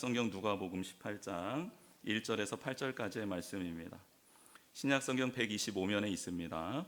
성경 누가복음 18장 1절에서 8절까지의 말씀입니다. 신약 성경 125면에 있습니다.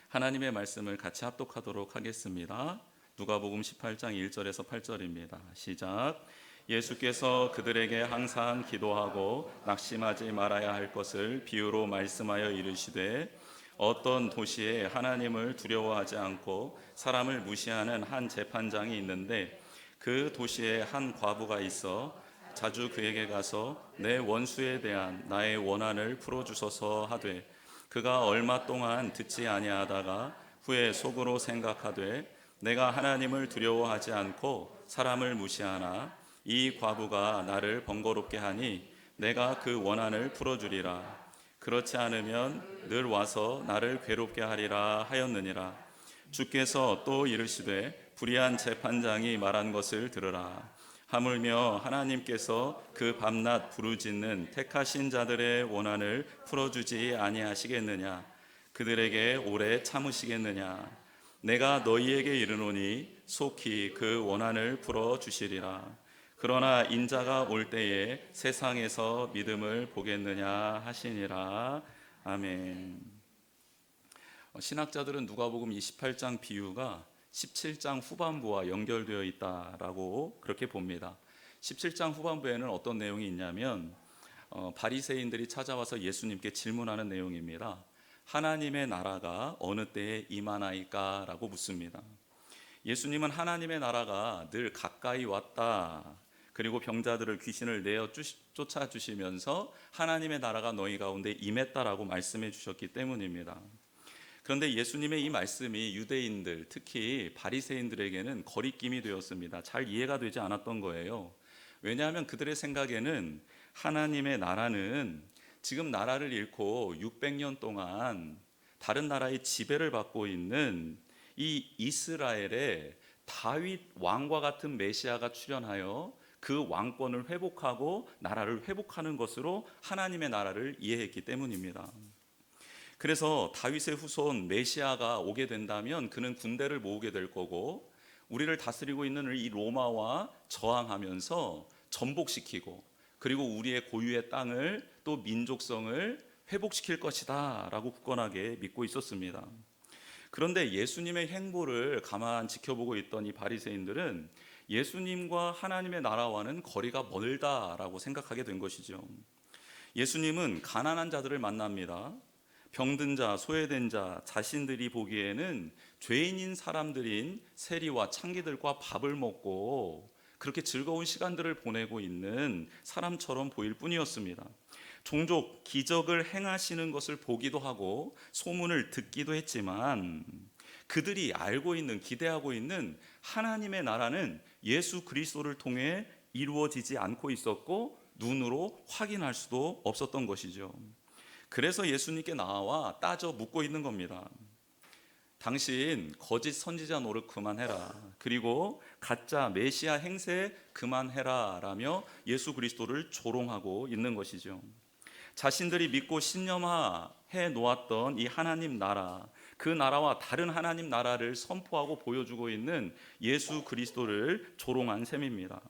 하나님의 말씀을 같이 합독하도록 하겠습니다. 누가복음 18장 1절에서 8절입니다. 시작. 예수께서 그들에게 항상 기도하고 낙심하지 말아야 할 것을 비유로 말씀하여 이르시되, 어떤 도시에 하나님을 두려워하지 않고 사람을 무시하는 한 재판장이 있는데, 그 도시에 한 과부가 있어 자주 그에게 가서 내 원수에 대한 나의 원한을 풀어주소서 하되, 그가 얼마 동안 듣지 아니하다가 후에 속으로 생각하되, 내가 하나님을 두려워하지 않고 사람을 무시하나 이 과부가 나를 번거롭게 하니 내가 그 원한을 풀어주리라. 그렇지 않으면 늘 와서 나를 괴롭게 하리라 하였느니라. 주께서 또 이르시되, 불의한 재판장이 말한 것을 들으라. 하물며 하나님께서 그 밤낮 부르짖는 택하신 자들의 원한을 풀어주지 아니하시겠느냐? 그들에게 오래 참으시겠느냐? 내가 너희에게 이르노니 속히 그 원한을 풀어주시리라. 그러나 인자가 올 때에 세상에서 믿음을 보겠느냐 하시니라. 아멘. 신학자들은 누가복음 28장 비유가 17장 후반부와 연결되어 있다라고 그렇게 봅니다. 17장 후반부에는 어떤 내용이 있냐면 바리새인들이 찾아와서 예수님께 질문하는 내용입니다. 하나님의 나라가 어느 때에 임하나이까? 라고 묻습니다. 예수님은 하나님의 나라가 늘 가까이 왔다, 그리고 병자들을 귀신을 내어 쫓아주시면서 하나님의 나라가 너희 가운데 임했다라고 말씀해 주셨기 때문입니다. 그런데 예수님의 이 말씀이 유대인들, 특히 바리새인들에게는 거리낌이 되었습니다. 잘 이해가 되지 않았던 거예요. 왜냐하면 그들의 생각에는 하나님의 나라는 지금 나라를 잃고 600년 동안 다른 나라의 지배를 받고 있는 이 이스라엘에 다윗 왕과 같은 메시아가 출현하여 그 왕권을 회복하고 나라를 회복하는 것으로 하나님의 나라를 이해했기 때문입니다. 그래서 다윗의 후손 메시아가 오게 된다면 그는 군대를 모으게 될 거고, 우리를 다스리고 있는 이 로마와 저항하면서 전복시키고, 그리고 우리의 고유의 땅을 또 민족성을 회복시킬 것이다 라고 굳건하게 믿고 있었습니다. 그런데 예수님의 행보를 가만 지켜보고 있던 이 바리새인들은 예수님과 하나님의 나라와는 거리가 멀다라고 생각하게 된 것이죠. 예수님은 가난한 자들을 만납니다. 병든 자, 소외된 자, 자신들이 보기에는 죄인인 사람들인 세리와 창기들과 밥을 먹고 그렇게 즐거운 시간들을 보내고 있는 사람처럼 보일 뿐이었습니다. 종종 기적을 행하시는 것을 보기도 하고 소문을 듣기도 했지만, 그들이 알고 있는, 기대하고 있는 하나님의 나라는 예수 그리스도를 통해 이루어지지 않고 있었고 눈으로 확인할 수도 없었던 것이죠. 그래서 예수님께 나와 따져 묻고 있는 겁니다. 당신 거짓 선지자 노릇 그만해라, 그리고 가짜 메시아 행세 그만해라 라며 예수 그리스도를 조롱하고 있는 것이죠. 자신들이 믿고 신념화해 놓았던 이 하나님 나라, 그 나라와 다른 하나님 나라를 선포하고 보여주고 있는 예수 그리스도를 조롱한 셈입니다.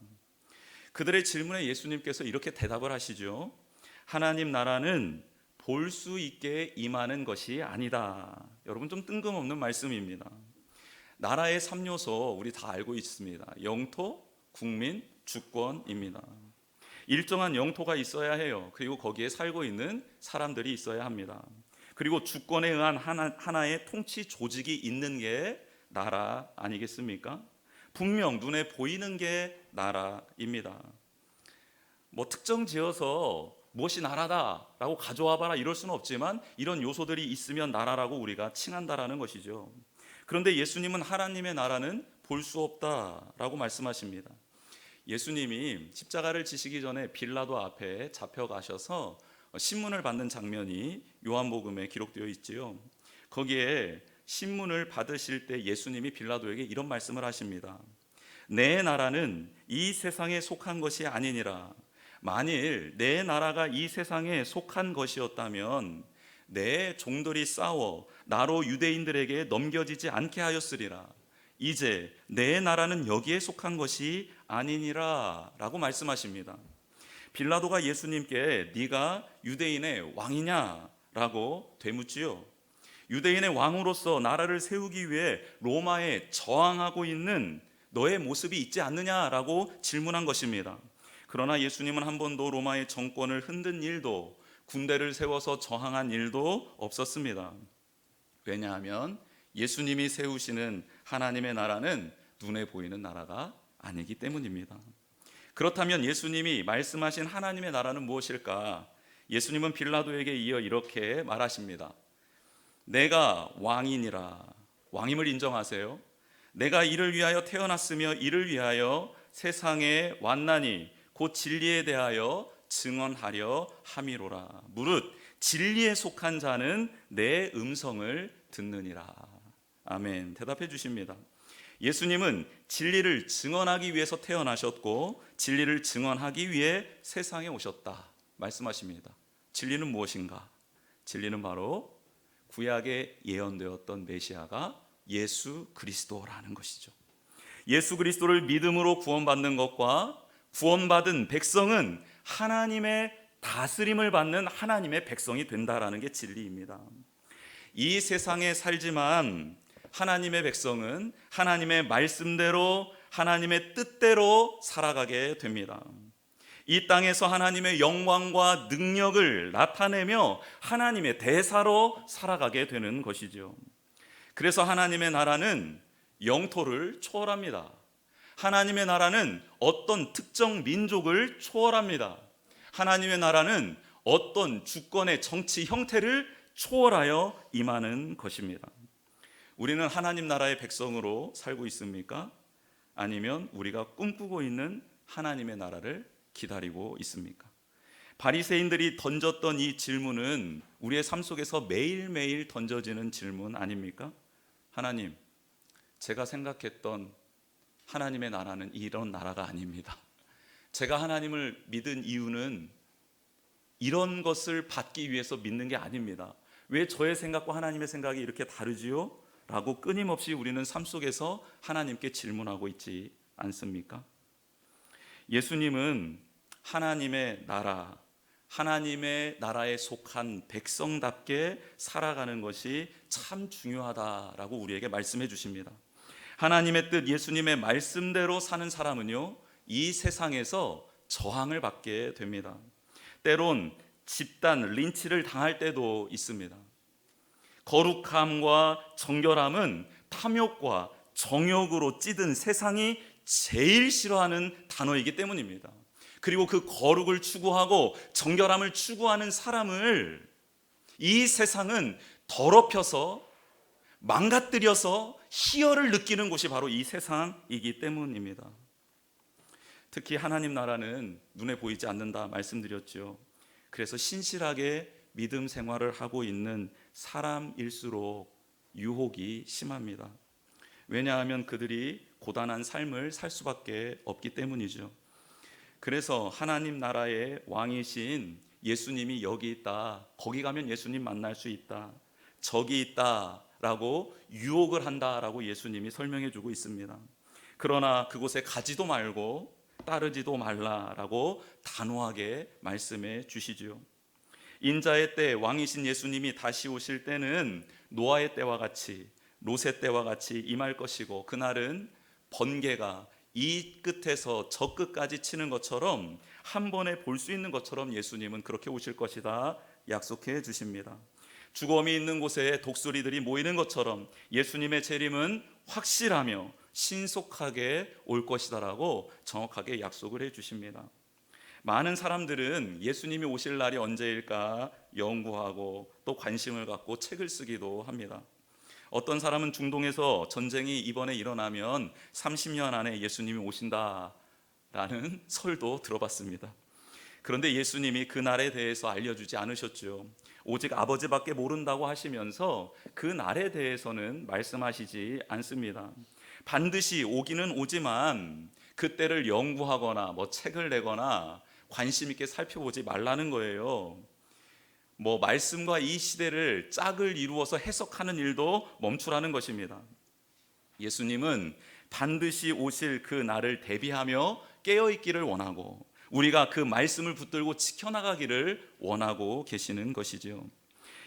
그들의 질문에 예수님께서 이렇게 대답을 하시죠. 하나님 나라는 볼 수 있게 임하는 것이 아니다. 여러분, 좀 뜬금없는 말씀입니다. 나라의 3요소 우리 다 알고 있습니다. 영토, 국민, 주권입니다. 일정한 영토가 있어야 해요. 그리고 거기에 살고 있는 사람들이 있어야 합니다. 그리고 주권에 의한 하나의 통치 조직이 있는 게 나라 아니겠습니까? 분명 눈에 보이는 게 나라입니다. 특정 지어서 무엇이 나라다라고 가져와 봐라 이럴 수는 없지만, 이런 요소들이 있으면 나라라고 우리가 칭한다라는 것이죠. 그런데 예수님은 하나님의 나라는 볼 수 없다라고 말씀하십니다. 예수님이 십자가를 지시기 전에 빌라도 앞에 잡혀가셔서 신문을 받는 장면이 요한복음에 기록되어 있지요. 거기에 신문을 받으실 때 예수님이 빌라도에게 이런 말씀을 하십니다. 내 나라는 이 세상에 속한 것이 아니니라. 만일 내 나라가 이 세상에 속한 것이었다면 내 종들이 싸워 나로 유대인들에게 넘겨지지 않게 하였으리라. 이제 내 나라는 여기에 속한 것이 아니니라 라고 말씀하십니다. 빌라도가 예수님께 네가 유대인의 왕이냐 라고 되묻지요. 유대인의 왕으로서 나라를 세우기 위해 로마에 저항하고 있는 너의 모습이 있지 않느냐라고 질문한 것입니다. 그러나 예수님은 한 번도 로마의 정권을 흔든 일도, 군대를 세워서 저항한 일도 없었습니다. 왜냐하면 예수님이 세우시는 하나님의 나라는 눈에 보이는 나라가 아니기 때문입니다. 그렇다면 예수님이 말씀하신 하나님의 나라는 무엇일까? 예수님은 빌라도에게 이어 이렇게 말하십니다. 내가 왕이니라. 왕임을 인정하세요. 내가 이를 위하여 태어났으며 이를 위하여 세상에 왔나니 곧 진리에 대하여 증언하려 함이로라. 무릇 진리에 속한 자는 내 음성을 듣느니라. 아멘. 대답해 주십니다. 예수님은 진리를 증언하기 위해서 태어나셨고 진리를 증언하기 위해 세상에 오셨다 말씀하십니다. 진리는 무엇인가? 진리는 바로 구약에 예언되었던 메시아가 예수 그리스도라는 것이죠. 예수 그리스도를 믿음으로 구원받는 것과 구원받은 백성은 하나님의 다스림을 받는 하나님의 백성이 된다라는 게 진리입니다. 이 세상에 살지만 하나님의 백성은 하나님의 말씀대로 하나님의 뜻대로 살아가게 됩니다. 이 땅에서 하나님의 영광과 능력을 나타내며 하나님의 대사로 살아가게 되는 것이죠. 그래서 하나님의 나라는 영토를 초월합니다. 하나님의 나라는 어떤 특정 민족을 초월합니다. 하나님의 나라는 어떤 주권의 정치 형태를 초월하여 임하는 것입니다. 우리는 하나님 나라의 백성으로 살고 있습니까? 아니면 우리가 꿈꾸고 있는 하나님의 나라를 기다리고 있습니까? 바리새인들이 던졌던 이 질문은 우리의 삶 속에서 매일매일 던져지는 질문 아닙니까? 하나님, 제가 생각했던 하나님의 나라는 이런 나라가 아닙니다. 제가 하나님을 믿은 이유는 이런 것을 받기 위해서 믿는 게 아닙니다. 왜 저의 생각과 하나님의 생각이 이렇게 다르지요? 라고 끊임없이 우리는 삶 속에서 하나님께 질문하고 있지 않습니까? 예수님은 하나님의 나라, 하나님의 나라에 속한 백성답게 살아가는 것이 참 중요하다라고 우리에게 말씀해 주십니다. 하나님의 뜻, 예수님의 말씀대로 사는 사람은요, 이 세상에서 저항을 받게 됩니다. 때론 집단 린치를 당할 때도 있습니다. 거룩함과 정결함은 탐욕과 정욕으로 찌든 세상이 제일 싫어하는 단어이기 때문입니다. 그리고 그 거룩을 추구하고 정결함을 추구하는 사람을 이 세상은 더럽혀서 망가뜨려서 희열을 느끼는 곳이 바로 이 세상이기 때문입니다. 특히 하나님 나라는 눈에 보이지 않는다 말씀드렸죠. 그래서 신실하게 믿음 생활을 하고 있는 사람일수록 유혹이 심합니다. 왜냐하면 그들이 고단한 삶을 살 수밖에 없기 때문이죠. 그래서 하나님 나라의 왕이신 예수님이 여기 있다, 거기 가면 예수님 만날 수 있다, 저기 있다라고 유혹을 한다라고 예수님이 설명해 주고 있습니다. 그러나 그곳에 가지도 말고 따르지도 말라라고 단호하게 말씀해 주시지요. 인자의 때 왕이신 예수님이 다시 오실 때는 노아의 때와 같이, 롯의 때와 같이 임할 것이고, 그날은 번개가 이 끝에서 저 끝까지 치는 것처럼 한 번에 볼 수 있는 것처럼 예수님은 그렇게 오실 것이다 약속해 주십니다. 죽음이 있는 곳에 독수리들이 모이는 것처럼 예수님의 재림은 확실하며 신속하게 올 것이다라고 정확하게 약속을 해 주십니다. 많은 사람들은 예수님이 오실 날이 언제일까 연구하고 또 관심을 갖고 책을 쓰기도 합니다. 어떤 사람은 중동에서 전쟁이 이번에 일어나면 30년 안에 예수님이 오신다라는 설도 들어봤습니다. 그런데 예수님이 그 날에 대해서 알려주지 않으셨죠. 오직 아버지밖에 모른다고 하시면서 그 날에 대해서는 말씀하시지 않습니다. 반드시 오기는 오지만 그때를 연구하거나 책을 내거나 관심 있게 살펴보지 말라는 거예요. 말씀과 이 시대를 짝을 이루어서 해석하는 일도 멈추라는 것입니다. 예수님은 반드시 오실 그 날을 대비하며 깨어있기를 원하고 우리가 그 말씀을 붙들고 지켜나가기를 원하고 계시는 것이지요.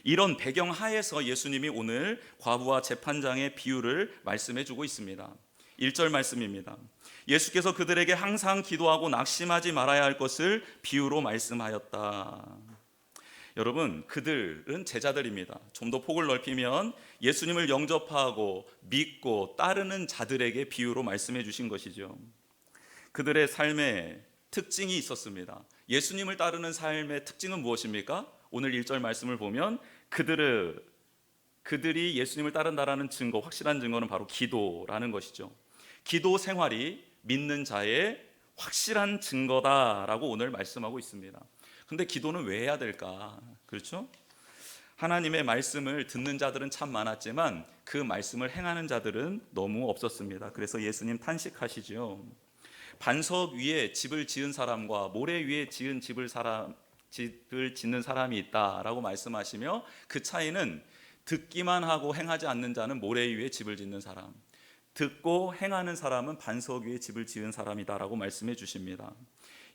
이런 배경 하에서 예수님이 오늘 과부와 재판장의 비유를 말씀해 주고 있습니다. 1절 말씀입니다. 예수께서 그들에게 항상 기도하고 낙심하지 말아야 할 것을 비유로 말씀하였다. 여러분, 그들은 제자들입니다. 좀 더 폭을 넓히면 예수님을 영접하고 믿고 따르는 자들에게 비유로 말씀해 주신 것이죠. 그들의 삶에 특징이 있었습니다. 예수님을 따르는 삶의 특징은 무엇입니까? 오늘 1절 말씀을 보면 그들이 예수님을 따른다라는 증거, 확실한 증거는 바로 기도라는 것이죠. 기도 생활이 믿는 자의 확실한 증거다라고 오늘 말씀하고 있습니다. 근데 기도는 왜 해야 될까? 그렇죠? 하나님의 말씀을 듣는 자들은 참 많았지만 그 말씀을 행하는 자들은 너무 없었습니다. 그래서 예수님 탄식하시죠. 반석 위에 집을 지은 사람과 모래 위에 지은 집을 짓는 사람이 있다라고 말씀하시며 그 차이는 듣기만 하고 행하지 않는 자는 모래 위에 집을 짓는 사람, 듣고 행하는 사람은 반석 위에 집을 지은 사람이다라고 말씀해 주십니다.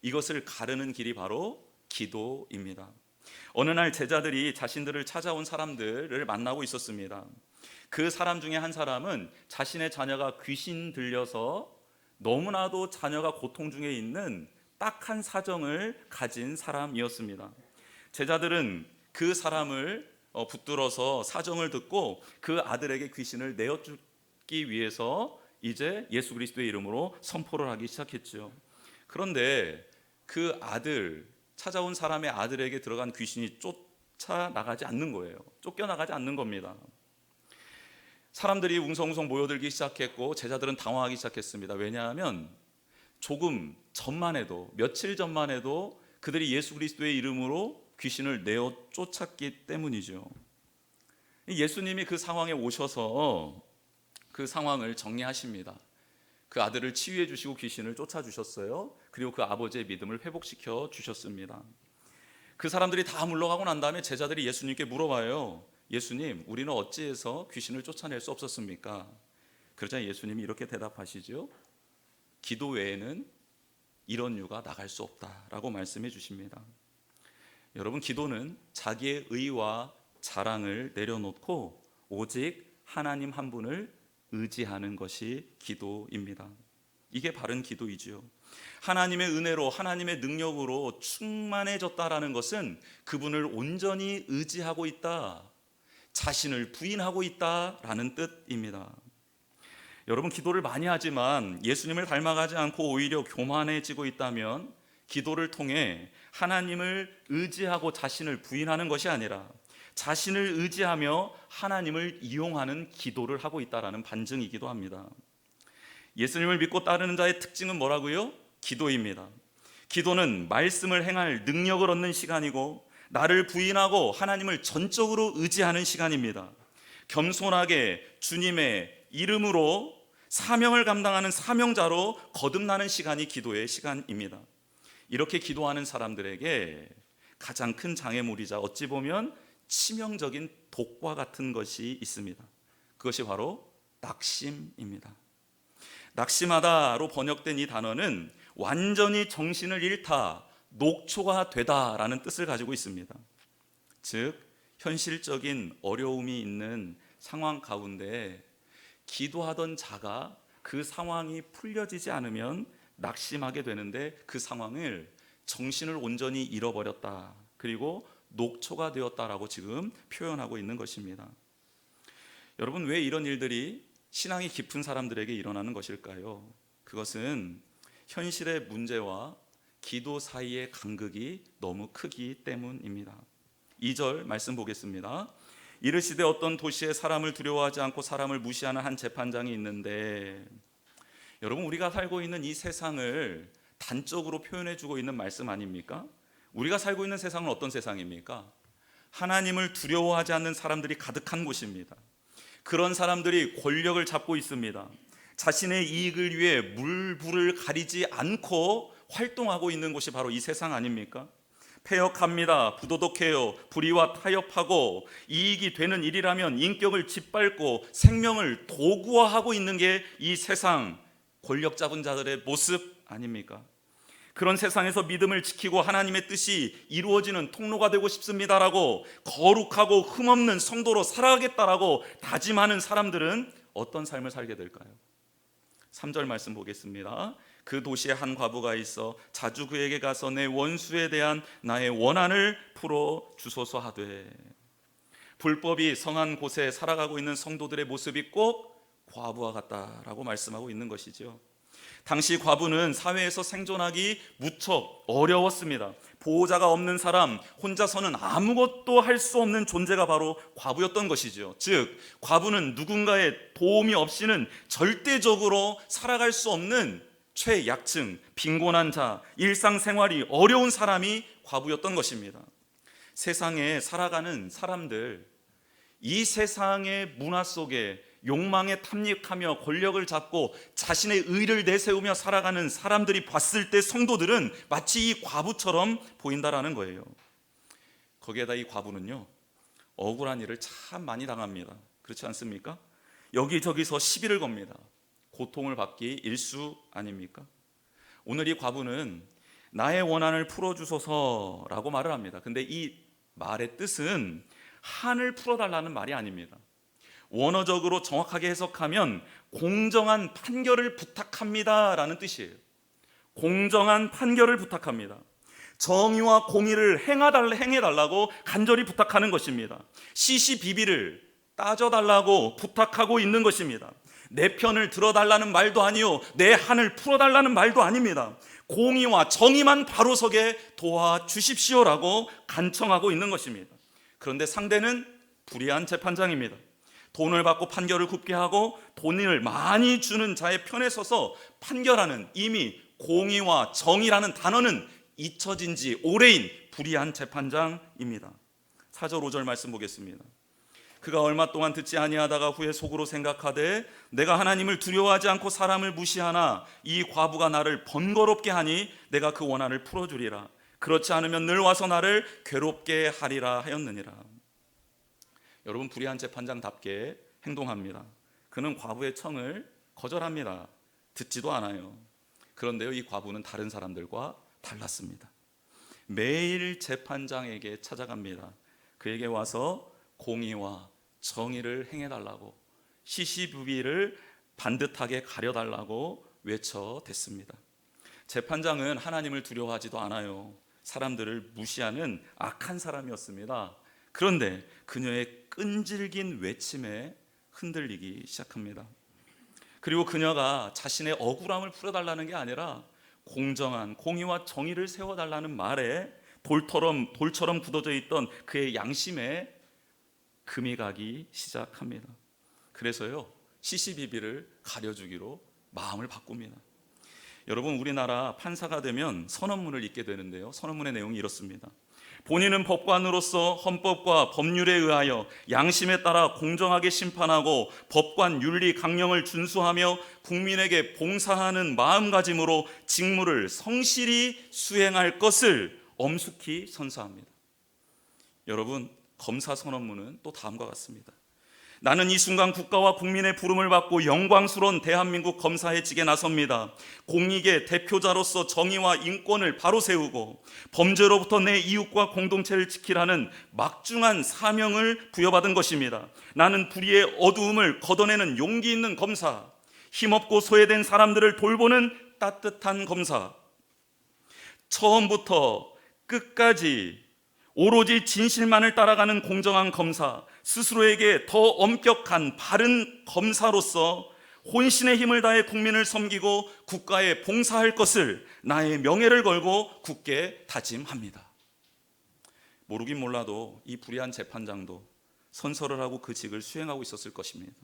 이것을 가르는 길이 바로 기도입니다. 어느 날 제자들이 자신들을 찾아온 사람들을 만나고 있었습니다. 그 사람 중에 한 사람은 자신의 자녀가 귀신 들려서 너무나도 자녀가 고통 중에 있는 딱한 사정을 가진 사람이었습니다. 제자들은 그 사람을 붙들어서 사정을 듣고 그 아들에게 귀신을 내어주기 위해서 이제 예수 그리스도의 이름으로 선포를 하기 시작했죠. 그런데 그 아들, 찾아온 사람의 아들에게 들어간 귀신이 쫓아나가지 않는 거예요. 쫓겨나가지 않는 겁니다. 사람들이 웅성웅성 모여들기 시작했고 제자들은 당황하기 시작했습니다. 왜냐하면 조금 전만 해도, 며칠 전만 해도 그들이 예수 그리스도의 이름으로 귀신을 내어 쫓았기 때문이죠. 예수님이 그 상황에 오셔서 그 상황을 정리하십니다. 그 아들을 치유해 주시고 귀신을 쫓아주셨어요. 그리고 그 아버지의 믿음을 회복시켜 주셨습니다. 그 사람들이 다 물러가고 난 다음에 제자들이 예수님께 물어봐요. 예수님, 우리는 어찌해서 귀신을 쫓아낼 수 없었습니까? 그러자 예수님이 이렇게 대답하시죠. 기도 외에는 이런 유가 나갈 수 없다라고 말씀해 주십니다. 여러분, 기도는 자기의 의와 자랑을 내려놓고 오직 하나님 한 분을 의지하는 것이 기도입니다. 이게 바른 기도이지요. 하나님의 은혜로, 하나님의 능력으로 충만해졌다라는 것은 그분을 온전히 의지하고 있다, 자신을 부인하고 있다라는 뜻입니다. 여러분, 기도를 많이 하지만 예수님을 닮아가지 않고 오히려 교만해지고 있다면 기도를 통해 하나님을 의지하고 자신을 부인하는 것이 아니라 자신을 의지하며 하나님을 이용하는 기도를 하고 있다라는 반증이기도 합니다. 예수님을 믿고 따르는 자의 특징은 뭐라고요? 기도입니다. 기도는 말씀을 행할 능력을 얻는 시간이고 나를 부인하고 하나님을 전적으로 의지하는 시간입니다. 겸손하게 주님의 이름으로 사명을 감당하는 사명자로 거듭나는 시간이 기도의 시간입니다. 이렇게 기도하는 사람들에게 가장 큰 장애물이자 어찌 보면 치명적인 독과 같은 것이 있습니다. 그것이 바로 낙심입니다. 낙심하다로 번역된 이 단어는 완전히 정신을 잃다, 녹초가 되다라는 뜻을 가지고 있습니다. 즉, 현실적인 어려움이 있는 상황 가운데 기도하던 자가 그 상황이 풀려지지 않으면 낙심하게 되는데 그 상황을 정신을 온전히 잃어버렸다, 그리고 녹초가 되었다라고 지금 표현하고 있는 것입니다. 여러분, 왜 이런 일들이 신앙이 깊은 사람들에게 일어나는 것일까요? 그것은 현실의 문제와 기도 사이의 간극이 너무 크기 때문입니다. 2절 말씀 보겠습니다. 이르시되 어떤 도시에 사람을 두려워하지 않고 사람을 무시하는 한 재판장이 있는데, 여러분, 우리가 살고 있는 이 세상을 단적으로 표현해 주고 있는 말씀 아닙니까? 우리가 살고 있는 세상은 어떤 세상입니까? 하나님을 두려워하지 않는 사람들이 가득한 곳입니다. 그런 사람들이 권력을 잡고 있습니다. 자신의 이익을 위해 물불을 가리지 않고 활동하고 있는 곳이 바로 이 세상 아닙니까? 패역합니다. 부도덕해요. 불의와 타협하고 이익이 되는 일이라면 인격을 짓밟고 생명을 도구화하고 있는 게 이 세상 권력 잡은 자들의 모습 아닙니까? 그런 세상에서 믿음을 지키고 하나님의 뜻이 이루어지는 통로가 되고 싶습니다라고 거룩하고 흠없는 성도로 살아가겠다라고 다짐하는 사람들은 어떤 삶을 살게 될까요? 3절 말씀 보겠습니다. 그 도시에 한 과부가 있어 자주 그에게 가서 내 원수에 대한 나의 원한을 풀어 주소서 하되. 불법이 성한 곳에 살아가고 있는 성도들의 모습이 꼭 과부와 같다라고 말씀하고 있는 것이죠. 당시 과부는 사회에서 생존하기 무척 어려웠습니다. 보호자가 없는 사람, 혼자서는 아무것도 할 수 없는 존재가 바로 과부였던 것이죠. 즉, 과부는 누군가의 도움이 없이는 절대적으로 살아갈 수 없는 최약층, 빈곤한 자, 일상생활이 어려운 사람이 과부였던 것입니다. 세상에 살아가는 사람들, 이 세상의 문화 속에 욕망에 탐닉하며 권력을 잡고 자신의 의를 내세우며 살아가는 사람들이 봤을 때 성도들은 마치 이 과부처럼 보인다라는 거예요. 거기에다 이 과부는요, 억울한 일을 참 많이 당합니다. 그렇지 않습니까? 여기저기서 시비를 겁니다. 고통을 받기 일수 아닙니까? 오늘 이 과부는 나의 원한을 풀어주소서라고 말을 합니다. 근데 이 말의 뜻은 한을 풀어달라는 말이 아닙니다. 원어적으로 정확하게 해석하면 공정한 판결을 부탁합니다라는 뜻이에요. 공정한 판결을 부탁합니다. 정의와 공의를 행해달라고 간절히 부탁하는 것입니다. 시시비비를 따져달라고 부탁하고 있는 것입니다. 내 편을 들어달라는 말도 아니요, 내 한을 풀어달라는 말도 아닙니다. 공의와 정의만 바로 서게 도와주십시오라고 간청하고 있는 것입니다. 그런데 상대는 불의한 재판장입니다. 돈을 받고 판결을 굽게 하고 돈을 많이 주는 자의 편에 서서 판결하는, 이미 공의와 정의라는 단어는 잊혀진 지 오래인 불의한 재판장입니다. 4절 5절 말씀 보겠습니다. 그가 얼마 동안 듣지 아니하다가 후에 속으로 생각하되 내가 하나님을 두려워하지 않고 사람을 무시하나 이 과부가 나를 번거롭게 하니 내가 그 원한을 풀어주리라. 그렇지 않으면 늘 와서 나를 괴롭게 하리라 하였느니라. 여러분, 불의한 재판장답게 행동합니다. 그는 과부의 청을 거절합니다. 듣지도 않아요. 그런데요, 이 과부는 다른 사람들과 달랐습니다. 매일 재판장에게 찾아갑니다. 그에게 와서 공의와 정의를 행해달라고, 시시비비를 반듯하게 가려달라고 외쳐댔습니다. 재판장은 하나님을 두려워하지도 않아요. 사람들을 무시하는 악한 사람이었습니다. 그런데 그녀의 끈질긴 외침에 흔들리기 시작합니다. 그리고 그녀가 자신의 억울함을 풀어달라는 게 아니라 공정한 공의와 정의를 세워달라는 말에 돌처럼 굳어져 있던 그의 양심에 금이 가기 시작합니다. 그래서요, 시시비비를 가려주기로 마음을 바꿉니다. 여러분, 우리나라 판사가 되면 선언문을 읽게 되는데요, 선언문의 내용이 이렇습니다. 본인은 법관으로서 헌법과 법률에 의하여 양심에 따라 공정하게 심판하고 법관 윤리 강령을 준수하며 국민에게 봉사하는 마음가짐으로 직무를 성실히 수행할 것을 엄숙히 선서합니다. 여러분, 검사 선언문은 또 다음과 같습니다. 나는 이 순간 국가와 국민의 부름을 받고 영광스러운 대한민국 검사의 직에 나섭니다. 공익의 대표자로서 정의와 인권을 바로 세우고 범죄로부터 내 이웃과 공동체를 지키라는 막중한 사명을 부여받은 것입니다. 나는 불의의 어두움을 걷어내는 용기 있는 검사, 힘없고 소외된 사람들을 돌보는 따뜻한 검사, 처음부터 끝까지 오로지 진실만을 따라가는 공정한 검사, 스스로에게 더 엄격한 바른 검사로서 혼신의 힘을 다해 국민을 섬기고 국가에 봉사할 것을 나의 명예를 걸고 굳게 다짐합니다. 모르긴 몰라도 이 불의한 재판장도 선서를 하고 그 직을 수행하고 있었을 것입니다.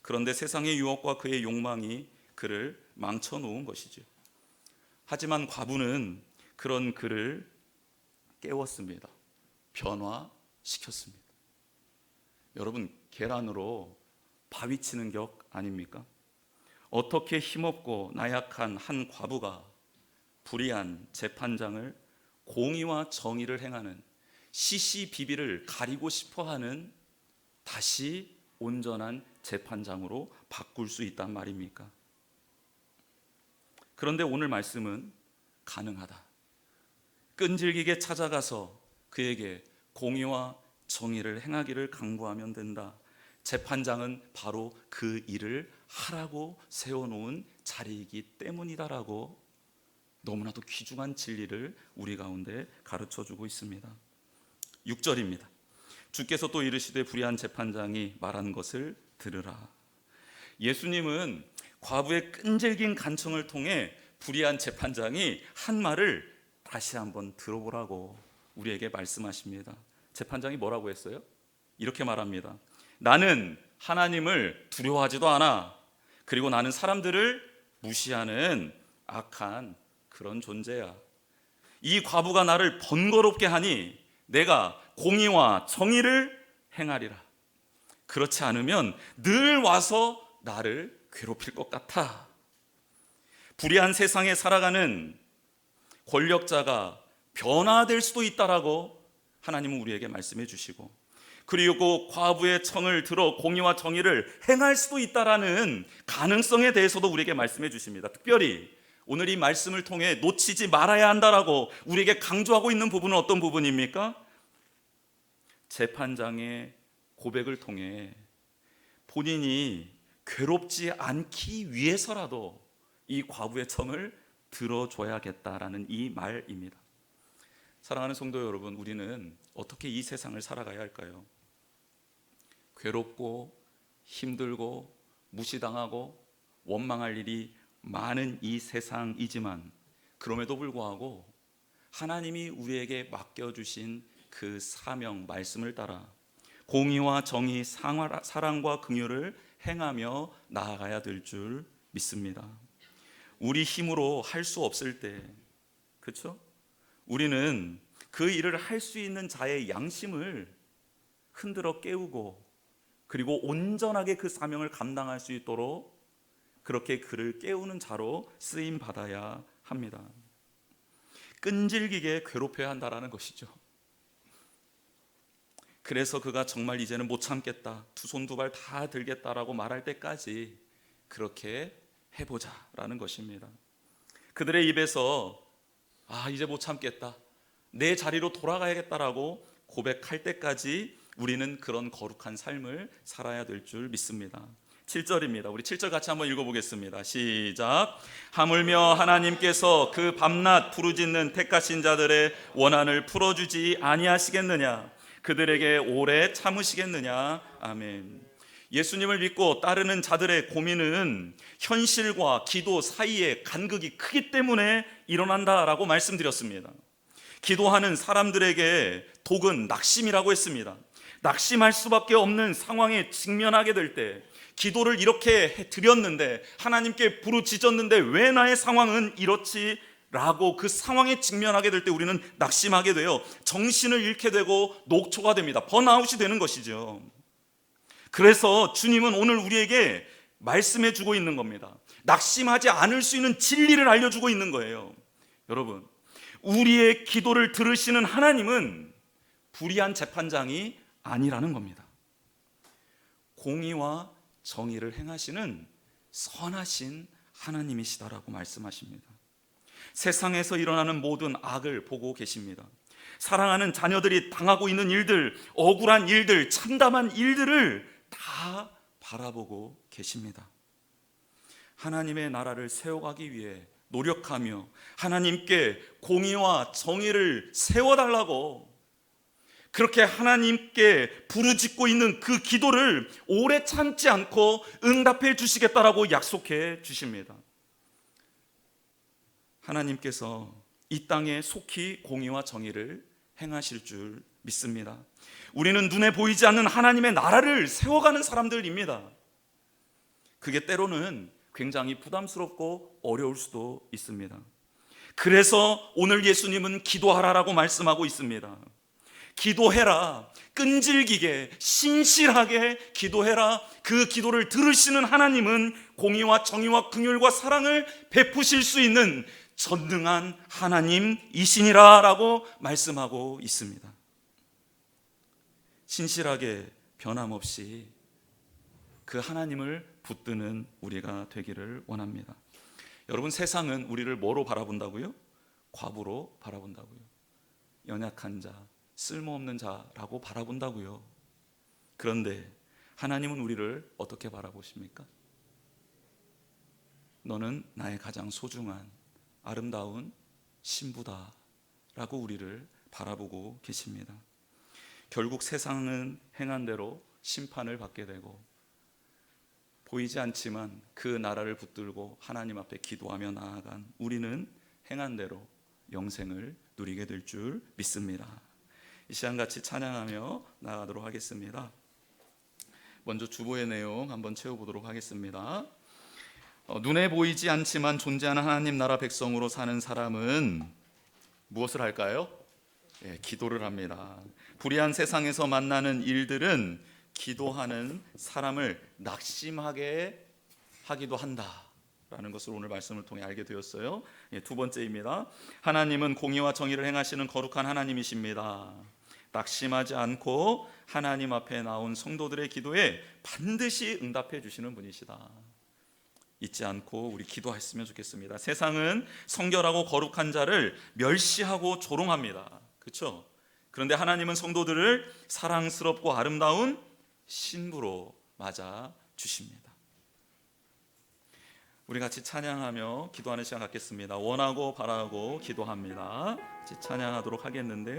그런데 세상의 유혹과 그의 욕망이 그를 망쳐놓은 것이죠. 하지만 과부는 그런 그를 깨웠습니다. 변화시켰습니다. 여러분, 계란으로 바위 치는 격 아닙니까? 어떻게 힘없고 나약한 한 과부가 불의한 재판장을 공의와 정의를 행하는, 시시비비를 가리고 싶어하는 다시 온전한 재판장으로 바꿀 수 있단 말입니까? 그런데 오늘 말씀은 가능하다. 끈질기게 찾아가서 그에게 공의와 정의를 행하기를 강구하면 된다. 재판장은 바로 그 일을 하라고 세워놓은 자리이기 때문이다라고 너무나도 귀중한 진리를 우리 가운데 가르쳐주고 있습니다. 6절입니다. 주께서 또 이르시되 불의한 재판장이 말한 것을 들으라. 예수님은 과부의 끈질긴 간청을 통해 불의한 재판장이 한 말을 다시 한번 들어보라고 우리에게 말씀하십니다. 재판장이 뭐라고 했어요? 이렇게 말합니다. 나는 하나님을 두려워하지도 않아. 그리고 나는 사람들을 무시하는 악한 그런 존재야. 이 과부가 나를 번거롭게 하니 내가 공의와 정의를 행하리라. 그렇지 않으면 늘 와서 나를 괴롭힐 것 같아. 불의한 세상에 살아가는 권력자가 변화될 수도 있다라고 하나님은 우리에게 말씀해 주시고, 그리고 과부의 청을 들어 공의와 정의를 행할 수도 있다라는 가능성에 대해서도 우리에게 말씀해 주십니다. 특별히 오늘 이 말씀을 통해 놓치지 말아야 한다라고 우리에게 강조하고 있는 부분은 어떤 부분입니까? 재판장의 고백을 통해 본인이 괴롭지 않기 위해서라도 이 과부의 청을 들어줘야겠다라는 이 말입니다. 사랑하는 성도 여러분, 우리는 어떻게 이 세상을 살아가야 할까요? 괴롭고 힘들고 무시당하고 원망할 일이 많은 이 세상이지만, 그럼에도 불구하고 하나님이 우리에게 맡겨주신 그 사명 말씀을 따라 공의와 정의, 사랑과 긍휼을 행하며 나아가야 될 줄 믿습니다. 우리 힘으로 할 수 없을 때, 그렇죠? 우리는 그 일을 할 수 있는 자의 양심을 흔들어 깨우고, 그리고 온전하게 그 사명을 감당할 수 있도록 그렇게 그를 깨우는 자로 쓰임 받아야 합니다. 끈질기게 괴롭혀야 한다라는 것이죠. 그래서 그가 정말 이제는 못 참겠다, 두 손 두 발 다 들겠다라고 말할 때까지 그렇게 해보자라는 것입니다. 그들의 입에서 이제 못 참겠다, 내 자리로 돌아가야겠다라고 고백할 때까지 우리는 그런 거룩한 삶을 살아야 될 줄 믿습니다. 7절입니다. 우리 7절 같이 한번 읽어보겠습니다. 시작. 하물며 하나님께서 그 밤낮 부르짖는 택하신 자들의 원한을 풀어주지 아니하시겠느냐? 그들에게 오래 참으시겠느냐? 아멘. 예수님을 믿고 따르는 자들의 고민은 현실과 기도 사이에 간극이 크기 때문에 일어난다라고 말씀드렸습니다. 기도하는 사람들에게 독은 낙심이라고 했습니다. 낙심할 수밖에 없는 상황에 직면하게 될 때, 기도를 이렇게 드렸는데, 하나님께 부르짖었는데 왜 나의 상황은 이렇지? 라고 그 상황에 직면하게 될 때 우리는 낙심하게 돼요. 정신을 잃게 되고 녹초가 됩니다. 번아웃이 되는 것이죠. 그래서 주님은 오늘 우리에게 말씀해 주고 있는 겁니다. 낙심하지 않을 수 있는 진리를 알려주고 있는 거예요. 여러분, 우리의 기도를 들으시는 하나님은 불의한 재판장이 아니라는 겁니다. 공의와 정의를 행하시는 선하신 하나님이시다라고 말씀하십니다. 세상에서 일어나는 모든 악을 보고 계십니다. 사랑하는 자녀들이 당하고 있는 일들, 억울한 일들, 참담한 일들을 다 바라보고 계십니다. 하나님의 나라를 세워가기 위해 노력하며 하나님께 공의와 정의를 세워달라고 그렇게 하나님께 부르짖고 있는 그 기도를 오래 참지 않고 응답해 주시겠다라고 약속해 주십니다. 하나님께서 이 땅에 속히 공의와 정의를 행하실 줄 믿습니다. 우리는 눈에 보이지 않는 하나님의 나라를 세워가는 사람들입니다. 그게 때로는 굉장히 부담스럽고 어려울 수도 있습니다. 그래서 오늘 예수님은 기도하라라고 말씀하고 있습니다. 기도해라. 끈질기게 신실하게 기도해라. 그 기도를 들으시는 하나님은 공의와 정의와 긍휼과 사랑을 베푸실 수 있는 전능한 하나님이시니라라고 말씀하고 있습니다. 신실하게 변함없이 그 하나님을 붙드는 우리가 되기를 원합니다. 여러분, 세상은 우리를 뭐로 바라본다고요? 과부로 바라본다고요. 연약한 자, 쓸모없는 자라고 바라본다고요. 그런데 하나님은 우리를 어떻게 바라보십니까? 너는 나의 가장 소중한 아름다운 신부다라고 우리를 바라보고 계십니다. 결국 세상은 행한 대로 심판을 받게 되고, 보이지 않지만 그 나라를 붙들고 하나님 앞에 기도하며 나아간 우리는 행한 대로 영생을 누리게 될 줄 믿습니다. 이 시간 같이 찬양하며 나아가도록 하겠습니다. 먼저 주보의 내용 한번 채워보도록 하겠습니다. 눈에 보이지 않지만 존재하는 하나님 나라 백성으로 사는 사람은 무엇을 할까요? 기도를 합니다. 불의한 세상에서 만나는 일들은 기도하는 사람을 낙심하게 하기도 한다라는 것을 오늘 말씀을 통해 알게 되었어요. 두 번째입니다. 하나님은 공의와 정의를 행하시는 거룩한 하나님이십니다. 낙심하지 않고 하나님 앞에 나온 성도들의 기도에 반드시 응답해 주시는 분이시다. 잊지 않고 우리 기도했으면 좋겠습니다. 세상은 성결하고 거룩한 자를 멸시하고 조롱합니다. 그렇죠? 그런데 하나님은 성도들을 사랑스럽고 아름다운 신부로 맞아 주십니다. 우리 같이 찬양하며 기도하는 시간 갖겠습니다. 원하고 바라고 기도합니다. 같이 찬양하도록 하겠는데요.